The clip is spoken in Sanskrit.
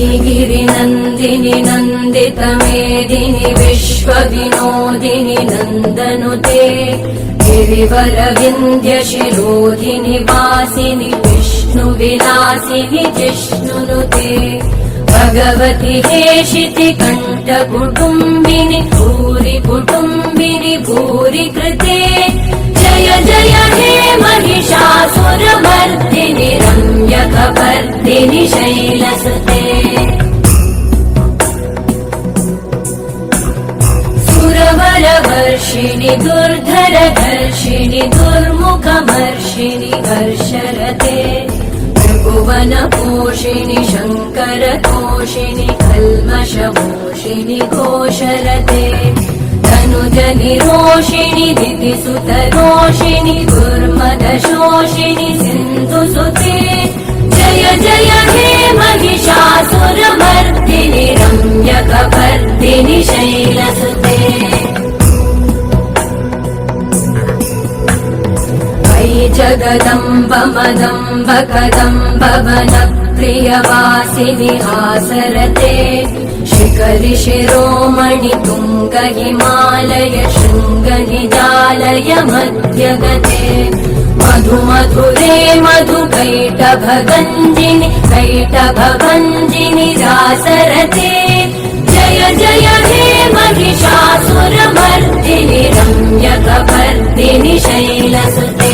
श्रीगिरिनन्दिनि नन्दितमेदिनि विश्वविनोदिनि नन्दनुते गिरिवरविन्ध्यशिरोधिनि वासिनि विष्णुविलासिनि जिष्णुनुते भगवति हेशिति कण्ठकुटुम्बिनि भूरि कुटुम्बिनि भूरि कृते जय जय हे महिषासुरमर्दिनि रम्यकपर्दिनि शैलसुते सुरवरवर्षिणि दुर्धरधर्षिणि दुर्मुखमर्षिणि हर्षरते त्रिभुवनपोषिणि शङ्करतोषिणि कल्मषमोषिणि घोषरते धनुजनिरोषिणि दितिसुतरोषिणि दुर्मदशोषिणि सिन्धुसुते जय जय हे महिषासुरमर्दिनि रम्यकपर्दिनि शैलसुते जगदम्ब मदम्ब कदम्ब वनप्रियवासिनि हासरते शिखरि शिरोमणि तुङ्ग हिमालय शृङ्ग निजालय मध्यगते मधु मधुरे मधु कैटभगञ्जिनि कैटभभञ्जिनि रासरते जय जय हे महिषासुरमर्दिनि रम्यकपर्दिनि शैलसुते